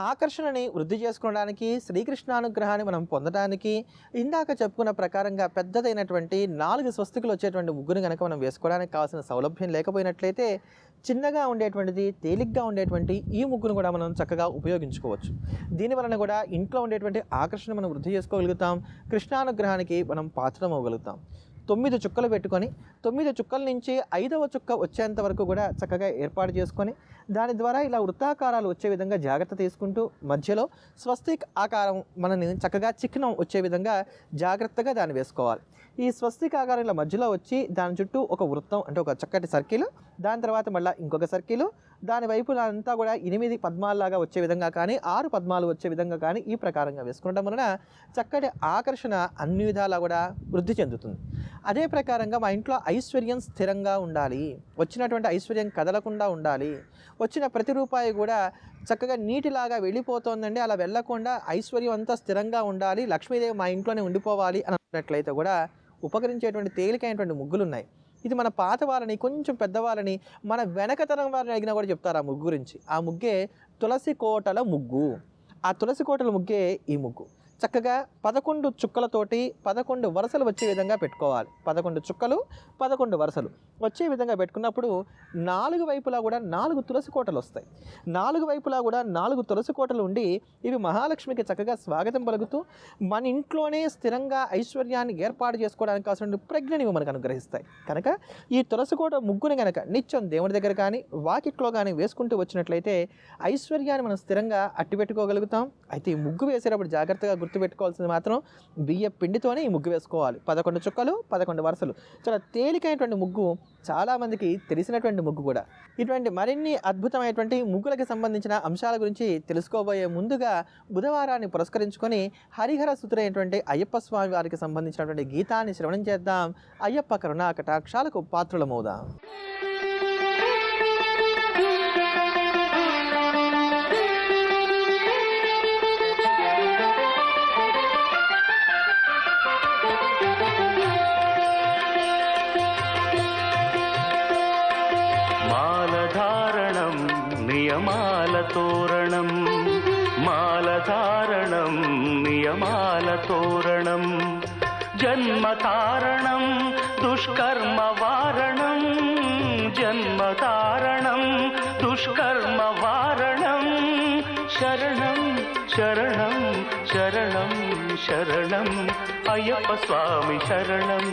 ఆకర్షణని వృద్ధి చేసుకోవడానికి, శ్రీకృష్ణానుగ్రహాన్ని మనం పొందడానికి ఇందాక చెప్పుకున్న ప్రకారంగా పెద్దదైనటువంటి 4 స్వస్తికులు వచ్చేటువంటి ముగ్గుని గనక మనం వేసుకోవడానికి కావాల్సిన సౌలభ్యం లేకపోయినట్లయితే చిన్నగా ఉండేటువంటిది, తేలిగ్గా ఉండేటువంటి ఈ ముగ్గును కూడా మనం చక్కగా ఉపయోగించుకోవచ్చు. దీనివలన కూడా ఇంట్లో ఉండేటువంటి ఆకర్షణ మనం వృద్ధి చేసుకోగలుగుతాం. కృష్ణానుగ్రహానికి మనం పాత్రం అవ్వగలుగుతాం. 9 చుక్కలు పెట్టుకొని 9 చుక్కల నుంచి 5వ చుక్క వచ్చేంత వరకు కూడా చక్కగా ఏర్పాటు చేసుకొని దాని ద్వారా ఇలా వృత్తాకారాలు వచ్చే విధంగా జాగ్రత్త తీసుకుంటూ మధ్యలో స్వస్తిక్ ఆకారం మనని చక్కగా చిహ్నం వచ్చే విధంగా జాగ్రత్తగా దాన్ని వేసుకోవాలి. ఈ స్వస్తిక్ ఆకారం ఇలా మధ్యలో వచ్చి దాని చుట్టూ ఒక వృత్తం అంటే ఒక చక్కటి సర్కిల్, దాని తర్వాత మళ్ళీ ఇంకొక సర్కిల్, దాని వైపులా అంతా కూడా 8 పద్మాల్లాగా వచ్చే విధంగా కానీ 6 పద్మాలు వచ్చే విధంగా కానీ ఈ ప్రకారంగా వేసుకోవడం వలన చక్కటి ఆకర్షణ అన్ని విధాలా కూడా వృద్ధి చెందుతుంది. అదే ప్రకారంగా మా ఇంట్లో ఐశ్వర్యం స్థిరంగా ఉండాలి, వచ్చినటువంటి ఐశ్వర్యం కదలకుండా ఉండాలి, వచ్చిన ప్రతి రూపాయి కూడా చక్కగా నీటిలాగా వెళ్ళిపోతుందండి, అలా వెళ్ళకుండా ఐశ్వర్యం అంతా స్థిరంగా ఉండాలి, లక్ష్మీదేవి మా ఇంట్లోనే ఉండిపోవాలి అన్నట్లయితే కూడా ఉపకరించేటువంటి తేలికైనటువంటి ముగ్గులు ఉన్నాయి. ఇది మన పాత వాళ్ళని, కొంచెం పెద్దవాళ్ళని, మన వెనకతరం వారిని అడిగినా కూడా చెప్తారు ఆ ముగ్గు గురించి. ఆ ముగ్గే తులసి కోటల ముగ్గు. ఆ తులసి కోటల ముగ్గే ఈ ముగ్గు. చక్కగా 11 చుక్కలతోటి 11 వరుసలు వచ్చే విధంగా పెట్టుకోవాలి. 11 చుక్కలు 11 వరుసలు వచ్చే విధంగా పెట్టుకున్నప్పుడు 4 వైపులా కూడా 4 తులసి కోటలు వస్తాయి. 4 వైపులా కూడా 4 తులసి కోటలు ఉండి ఇవి మహాలక్ష్మికి చక్కగా స్వాగతం పలుకుతూ మన ఇంట్లోనే స్థిరంగా ఐశ్వర్యాన్ని ఏర్పాటు చేసుకోవడానికి కావాల్సిన ప్రజ్ఞని మనకు అనుగ్రహిస్తాయి. కనుక ఈ తులసి కోట ముగ్గుని కనుక నిత్యం దేవుడి దగ్గర కానీ వాకిట్లో కానీ వేసుకుంటూ వచ్చినట్లయితే ఐశ్వర్యాన్ని మనం స్థిరంగా అట్టిపెట్టుకోగలుగుతాం. అయితే ఈ ముగ్గు వేసేటప్పుడు జాగ్రత్తగా గుర్తుపెట్టుకోవాల్సింది మాత్రం బియ్య పిండితోనే ఈ ముగ్గు వేసుకోవాలి. 11 చుక్కలు 11 వరుసలు. చాలా తేలికైనటువంటి ముగ్గు, చాలామందికి తెలిసినటువంటి ముగ్గు కూడా. ఇటువంటి మరిన్ని అద్భుతమైనటువంటి ముగ్గులకి సంబంధించిన అంశాల గురించి తెలుసుకోబోయే ముందుగా బుధవారాన్ని పురస్కరించుకొని హరిహర సుతుడైనటువంటి అయ్యప్ప స్వామి వారికి సంబంధించినటువంటి గీతాన్ని శ్రవణం చేద్దాం. అయ్యప్ప కరుణా కటాక్షాలకు పాత్రులమవుదాం. నియమాలతోరణం మాలధారణం నియమాలతోరణం జన్మతారణం దుష్కర్మవారణం జన్మతారణం దుష్కర్మవారణం శరణం శరణం శరణం శరణం అయ్యప్ప స్వామి శరణం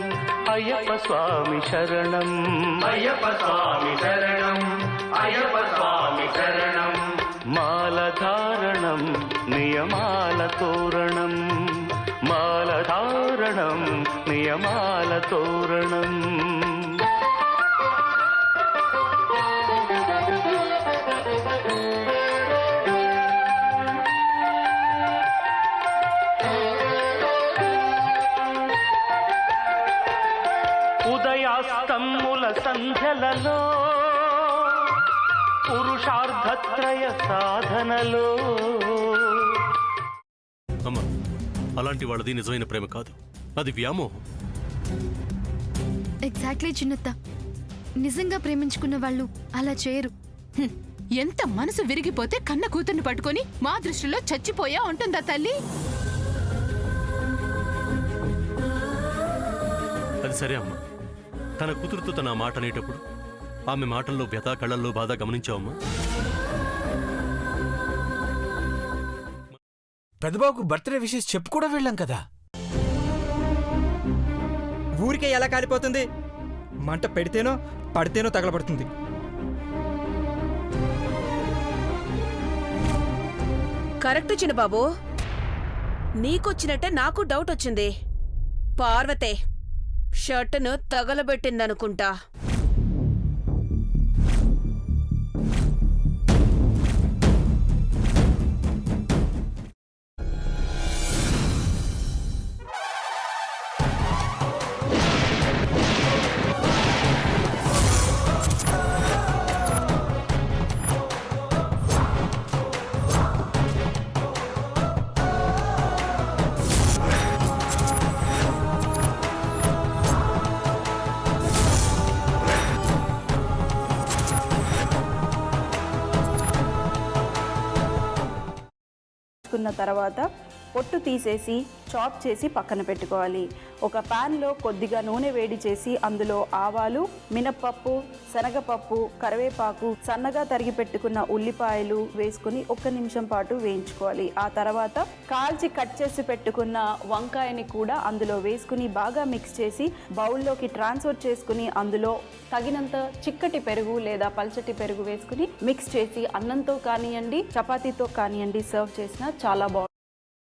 అయ్యప్ప స్వామి శరణం అయ్యప్ప స్వామి శరణం అయ్యప్ప స్వామి శరణం మాలధారణం నియమాలతోరణం మాలధారణం నియమాలతోరణం ఉదయాస్తమ్ముల సంధ్యలలో పురుషార్థత్రయ సాధనలో. అమ్మా, అలాంటి వాళ్ళది నిజమైన ప్రేమ కాదు, అది వ్యామోహం. ఎగ్జాక్ట్లీ చిన్నత్త, నిజంగా ప్రేమించుకున్న వాళ్ళు అలా చేయరు. ఎంత మనసు విరిగిపోతే కన్న కూతుర్ని పట్టుకొని మా దృష్టిలో చచ్చిపోయా ఉంటుందా తల్లి? అది సరే అమ్మా, తన కూతురుతో తన మాట అనేటప్పుడు ఆమె మాటల్లో వ్యథా, కళ్ళల్లో బాధ గమనించావమ్మా? పెద్దబాబుకు బర్త్డే విషెస్ చెప్పు కూడా వెళ్ళాం కదా. ఊరికే ఎలా కాలిపోతుంది? మంట పెడితేనో పడితేనో తగలబడుతుంది. కరెక్ట్ చిన్నబాబు, నీకొచ్చినట్టే నాకు డౌట్ వచ్చింది. పార్వతే షర్టును తగలబెట్టిందనుకుంటా. కున్న తర్వాత పొట్టు తీసేసి చాప్ చేసి పక్కన పెట్టుకోవాలి. ఒక ప్యాన్లో కొద్దిగా నూనె వేడి చేసి అందులో ఆవాలు, మినప్పప్పు, శనగపప్పు, కరివేపాకు, సన్నగా తరిగి పెట్టుకున్న ఉల్లిపాయలు వేసుకుని 1 నిమిషం పాటు వేయించుకోవాలి. ఆ తర్వాత కాల్చి కట్ చేసి పెట్టుకున్న వంకాయని కూడా అందులో వేసుకుని బాగా మిక్స్ చేసి బౌల్లోకి ట్రాన్స్ఫర్ చేసుకుని అందులో తగినంత చిక్కటి పెరుగు లేదా పల్చటి పెరుగు వేసుకుని మిక్స్ చేసి అన్నంతో కానివ్వండి, చపాతీతో కానివ్వండి సర్వ్ చేసినా చాలా బాగుంటుంది.